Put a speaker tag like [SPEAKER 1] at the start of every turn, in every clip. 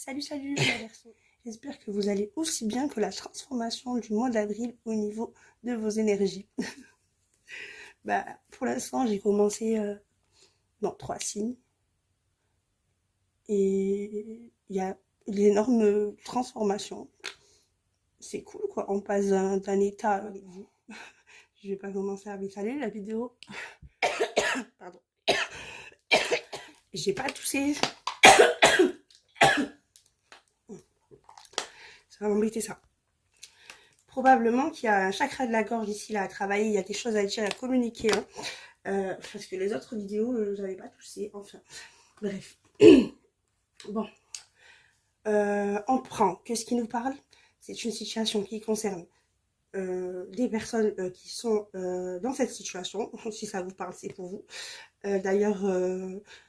[SPEAKER 1] Salut les Verseaux. J'espère que vous allez aussi bien que la transformation du mois d'avril au niveau de vos énergies. Pour l'instant, j'ai commencé dans 3 signes et il y a d'énormes transformations. C'est cool quoi, on passe d'un état avec vous. Je vais pas commencer à m'étaler la vidéo. Pardon. J'ai pas toussé. Ça va m'embêter ça. Probablement qu'il y a un chakra de la gorge ici là à travailler, il y a des choses à dire, à communiquer. Parce que les autres vidéos, j'avais pas toussé. Enfin, bref. Bon. On prend que ce qui nous parle, c'est une situation qui concerne des personnes qui sont dans cette situation. Si ça vous parle, c'est pour vous. D'ailleurs,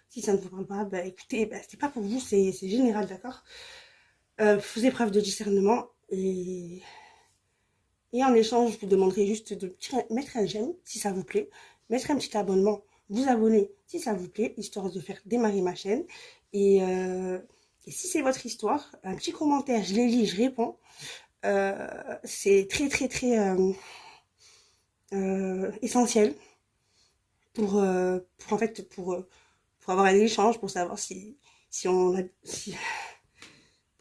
[SPEAKER 1] si ça ne vous parle pas, écoutez, c'est pas pour vous, c'est général, d'accord. Faisez preuve de discernement et en échange, je vous demanderai juste de mettre un j'aime si ça vous plaît, mettre un petit abonnement, vous abonner si ça vous plaît, histoire de faire démarrer ma chaîne. Et si c'est votre histoire, un petit commentaire, je les lis, je réponds. C'est très essentiel pour en fait pour avoir un échange, pour savoir si on a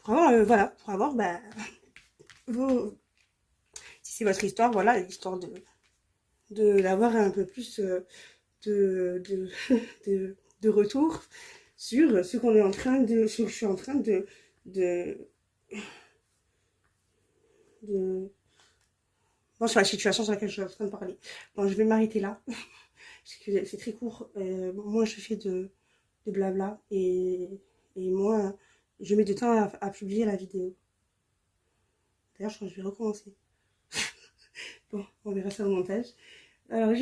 [SPEAKER 1] pour avoir voilà, pour avoir vos si c'est votre histoire, voilà, l'histoire de d'avoir un peu plus de, de retour sur ce qu'on est en train de, sur, je suis en train de, bon, sur la situation sur laquelle je suis en train de parler. Bon, je vais m'arrêter là, parce que c'est très court. Moi, je fais de blabla, et moi, je mets du temps à publier la vidéo. D'ailleurs, je crois que je vais recommencer. Bon, on verra ça au montage. Alors,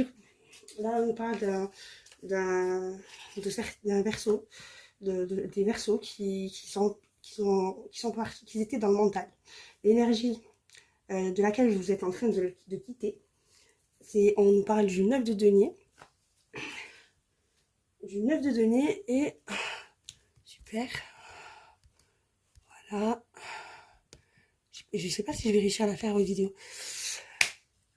[SPEAKER 1] là, on parle d'un verso, des versos qui étaient dans le mental. L'énergie de laquelle vous êtes en train de quitter, on nous parle du 9 de denier. Du 9 de denier et super. Voilà. Je sais pas si je vais réussir à la faire en vidéo.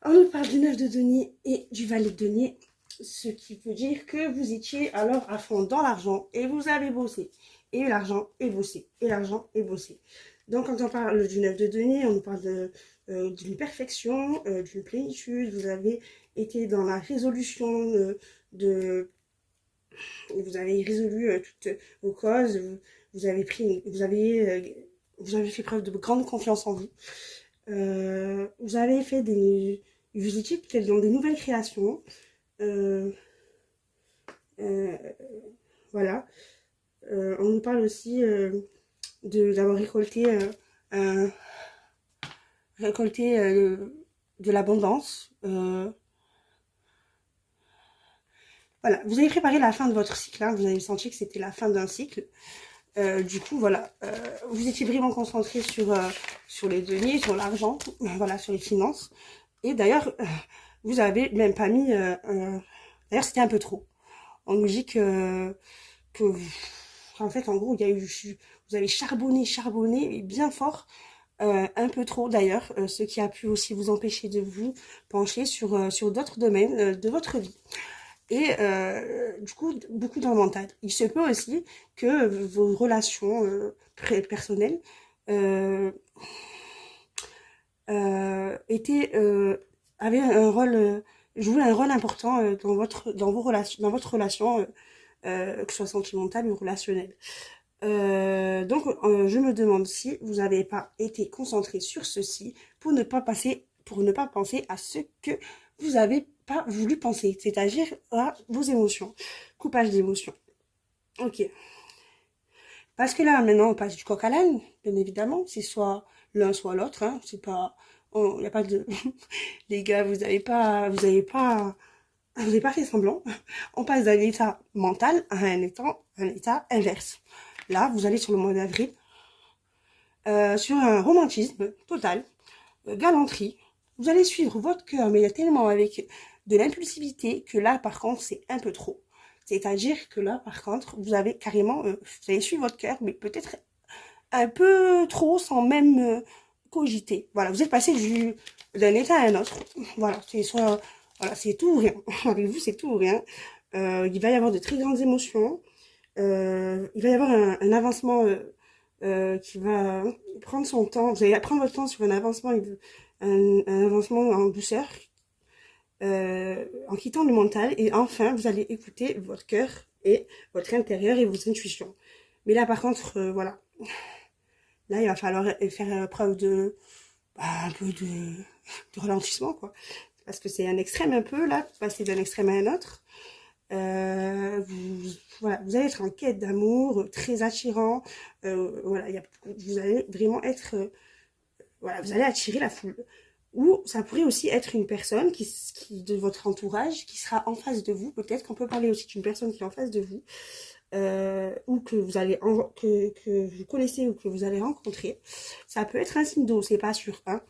[SPEAKER 1] On nous parle du 9 de denier et du valet de denier, ce qui veut dire que vous étiez alors à fond dans l'argent et vous avez bossé. Et l'argent est bossé. Et l'argent est bossé. Donc quand on parle du 9 de denier, on nous parle d'une perfection, d'une plénitude. Vous avez été dans la résolution vous avez résolu toutes vos causes, vous avez fait preuve de grande confiance en vous. Vous avez fait vous étiez peut-être dans des nouvelles créations. Voilà. On nous parle aussi d'avoir récolté de l'abondance. Voilà, vous avez préparé la fin de votre cycle, hein, vous avez senti que c'était la fin d'un cycle. Du coup, voilà, vous étiez vraiment concentré sur les deniers, sur l'argent, voilà, sur les finances. Et d'ailleurs, vous avez même pas mis... d'ailleurs, c'était un peu trop. On nous dit en fait, en gros, vous avez charbonné, et bien fort. Un peu trop d'ailleurs, ce qui a pu aussi vous empêcher de vous pencher sur d'autres domaines de votre vie. Et du coup, beaucoup dans le mental. Il se peut aussi que vos relations personnelles avaient un rôle, jouaient un rôle important dans votre relation, que ce soit sentimentale ou relationnelle. Donc, je me demande si vous n'avez pas été concentré sur ceci pour ne pas penser à ce que vous avez pas voulu penser, c'est-à-dire à vos émotions. Coupage d'émotions. Ok. Parce que là, maintenant, on passe du coq à l'âne, bien évidemment. C'est soit l'un, soit l'autre. Hein. C'est pas... Il n'y a pas de... Les gars, vous n'avez pas fait semblant. On passe d'un état mental à un état inverse. Là, vous allez sur le mois d'avril, sur un romantisme total, galanterie. Vous allez suivre votre cœur, mais il y a tellement avec de l'impulsivité que là, par contre, c'est un peu trop. C'est-à-dire que là, par contre, vous avez carrément, vous allez suivre votre cœur, mais peut-être un peu trop sans même cogiter. Voilà, vous êtes passé d'un état à un autre. Voilà, c'est soit, voilà, c'est tout ou rien. Avec vous, c'est tout ou rien. Il va y avoir de très grandes émotions. Il va y avoir un avancement qui va prendre son temps. Vous allez prendre votre temps sur un avancement, un avancement en douceur, en quittant le mental. Et enfin, vous allez écouter votre cœur et votre intérieur et vos intuitions. Mais là, par contre, voilà. Là, il va falloir faire preuve un peu de ralentissement, quoi. Parce que c'est un extrême un peu, là, passer d'un extrême à un autre. Voilà, vous allez être en quête d'amour, très attirant. Voilà, vous allez vraiment être, voilà, vous allez attirer la foule. Ou ça pourrait aussi être une personne de votre entourage qui sera en face de vous. Peut-être qu'on peut parler aussi d'une personne qui est en face de vous, ou que que vous connaissez ou que vous allez rencontrer. Ça peut être un signe d'eau, c'est pas sûr, hein.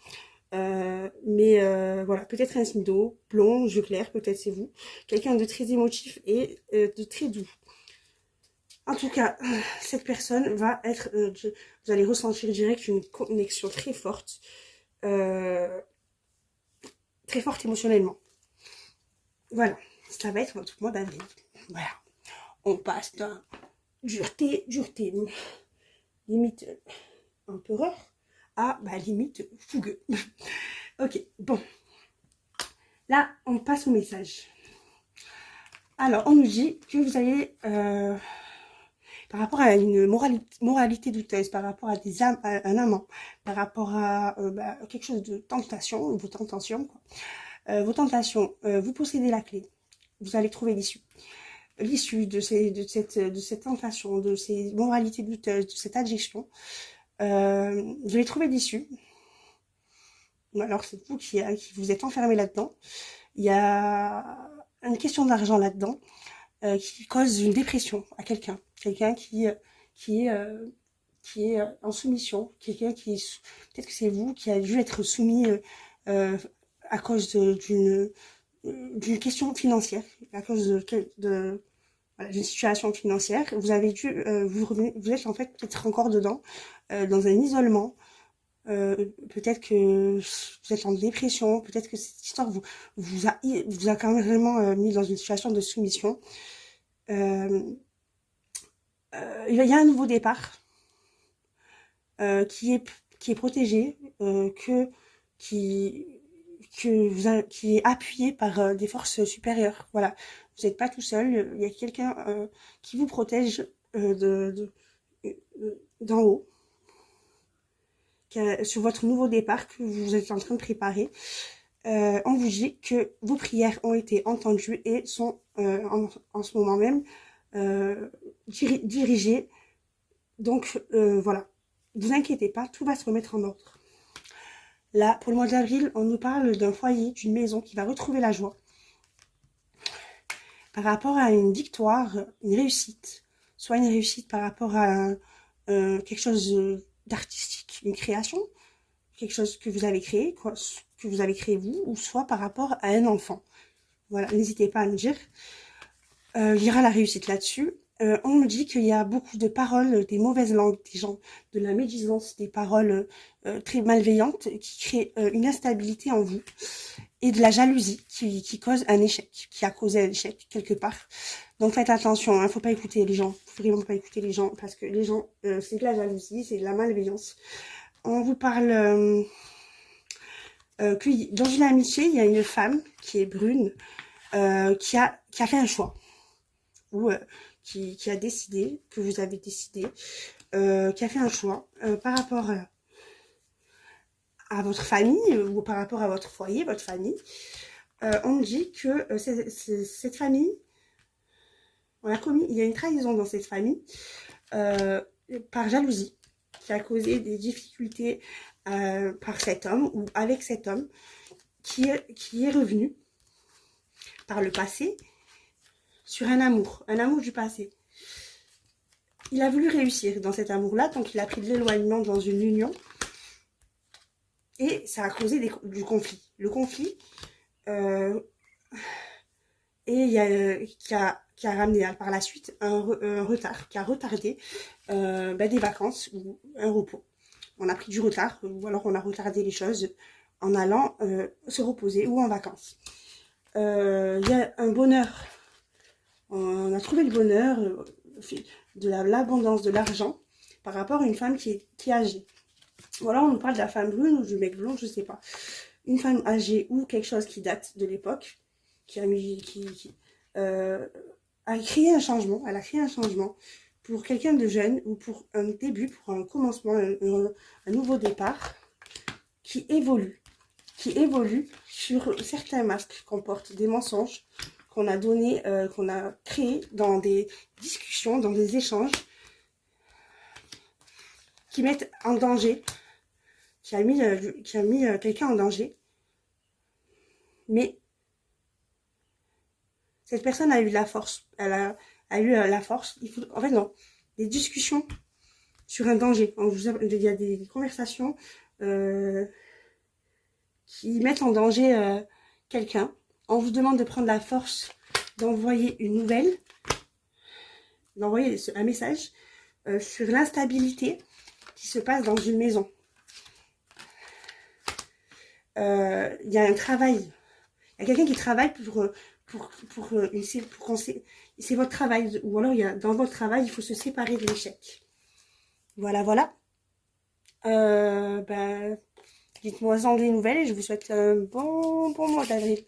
[SPEAKER 1] Mais voilà, peut-être un signe d'eau, blond, yeux clairs, peut-être c'est vous. Quelqu'un de très émotif et de très doux. En tout cas, cette personne va être, vous allez ressentir direct une connexion euh, très forte émotionnellement. Voilà, ça va être votre mois d'avril. Voilà, on passe d'un dureté, limite empereur, à limite fougueux. Ok, bon. Là, on passe au message. Alors, on nous dit que vous allez, par rapport à une moralité douteuse, par rapport à un amant, par rapport à quelque chose de tentation, vos tentations, quoi. Vous possédez la clé. Vous allez trouver l'issue. L'issue de cette tentation, de ces moralités douteuses, de cette addiction. Vous allez trouver l'issue. Alors, c'est vous qui vous êtes enfermé là-dedans. Il y a une question d'argent là-dedans qui cause une dépression à quelqu'un. Quelqu'un qui est, qui est en soumission. Quelqu'un peut-être que c'est vous qui a dû être soumis à cause d'une question financière, à cause voilà, d'une situation financière. Vous avez dû, vous êtes en fait peut-être encore dedans, dans un isolement. Peut-être que vous êtes en dépression, peut-être que cette histoire vous a carrément mis dans une situation de soumission. Euh, il y a un nouveau départ qui est protégé, qui, qui est appuyé par des forces supérieures. Voilà, vous n'êtes pas tout seul, il y a quelqu'un qui vous protège d'en haut. Sur votre nouveau départ que vous êtes en train de préparer, on vous dit que vos prières ont été entendues et sont en ce moment même dirigées. Donc voilà, vous inquiétez pas, tout va se remettre en ordre. Là, pour le mois d'avril, on nous parle d'un foyer, d'une maison qui va retrouver la joie par rapport à une victoire, une réussite, soit une réussite par rapport à quelque chose d'artistique, une création, quelque chose que vous avez créé, que vous avez créé vous, ou soit par rapport à un enfant. Voilà, n'hésitez pas à me dire. Il y aura la réussite là-dessus. On me dit qu'il y a beaucoup de paroles, des mauvaises langues, des gens, de la médisance, des paroles très malveillantes qui créent une instabilité en vous et de la jalousie qui cause un échec, qui a causé un échec quelque part. Donc faites attention, hein, faut pas écouter les gens, faut vraiment pas écouter les gens parce que les gens, c'est de la jalousie, c'est de la malveillance. On vous parle que dans une amitié, il y a une femme qui est brune qui a fait un choix ou qui a décidé, que vous avez décidé, qui a fait un choix par rapport à votre famille ou par rapport à votre foyer, votre famille. On dit que cette famille, il y a une trahison dans cette famille par jalousie qui a causé des difficultés par cet homme ou avec cet homme qui est revenu par le passé sur un amour du passé. Il a voulu réussir dans cet amour-là, donc il a pris de l'éloignement dans une union et ça a causé du conflit. Le conflit et qui a qui a ramené par la suite un retard, qui a retardé des vacances ou un repos. On a pris du retard ou alors on a retardé les choses en allant se reposer ou en vacances. Il y a un bonheur, on a trouvé le bonheur, de l'abondance, de l'argent par rapport à une femme qui est âgée. Ou alors on nous parle de la femme brune ou du mec blond, je sais pas. Une femme âgée ou quelque chose qui date de l'époque, qui a créé un changement, elle a créé un changement pour quelqu'un de jeune ou pour un début, pour un commencement, un nouveau départ qui évolue sur certains masques qu'on porte, des mensonges qu'on a donnés, qu'on a créés dans des discussions, dans des échanges qui mettent en danger, qui a mis quelqu'un en danger. Mais cette personne a eu la force, elle a eu la force. En fait, non, des discussions sur un danger. Il y a des conversations qui mettent en danger quelqu'un. On vous demande de prendre la force d'envoyer une nouvelle, d'envoyer un message sur l'instabilité qui se passe dans une maison. Il y a un travail. Il y a quelqu'un qui travaille c'est votre travail. Ou alors, dans votre travail, il faut se séparer de l'échec. Voilà, voilà. Dites-moi en des nouvelles et je vous souhaite un bon mois d'avril.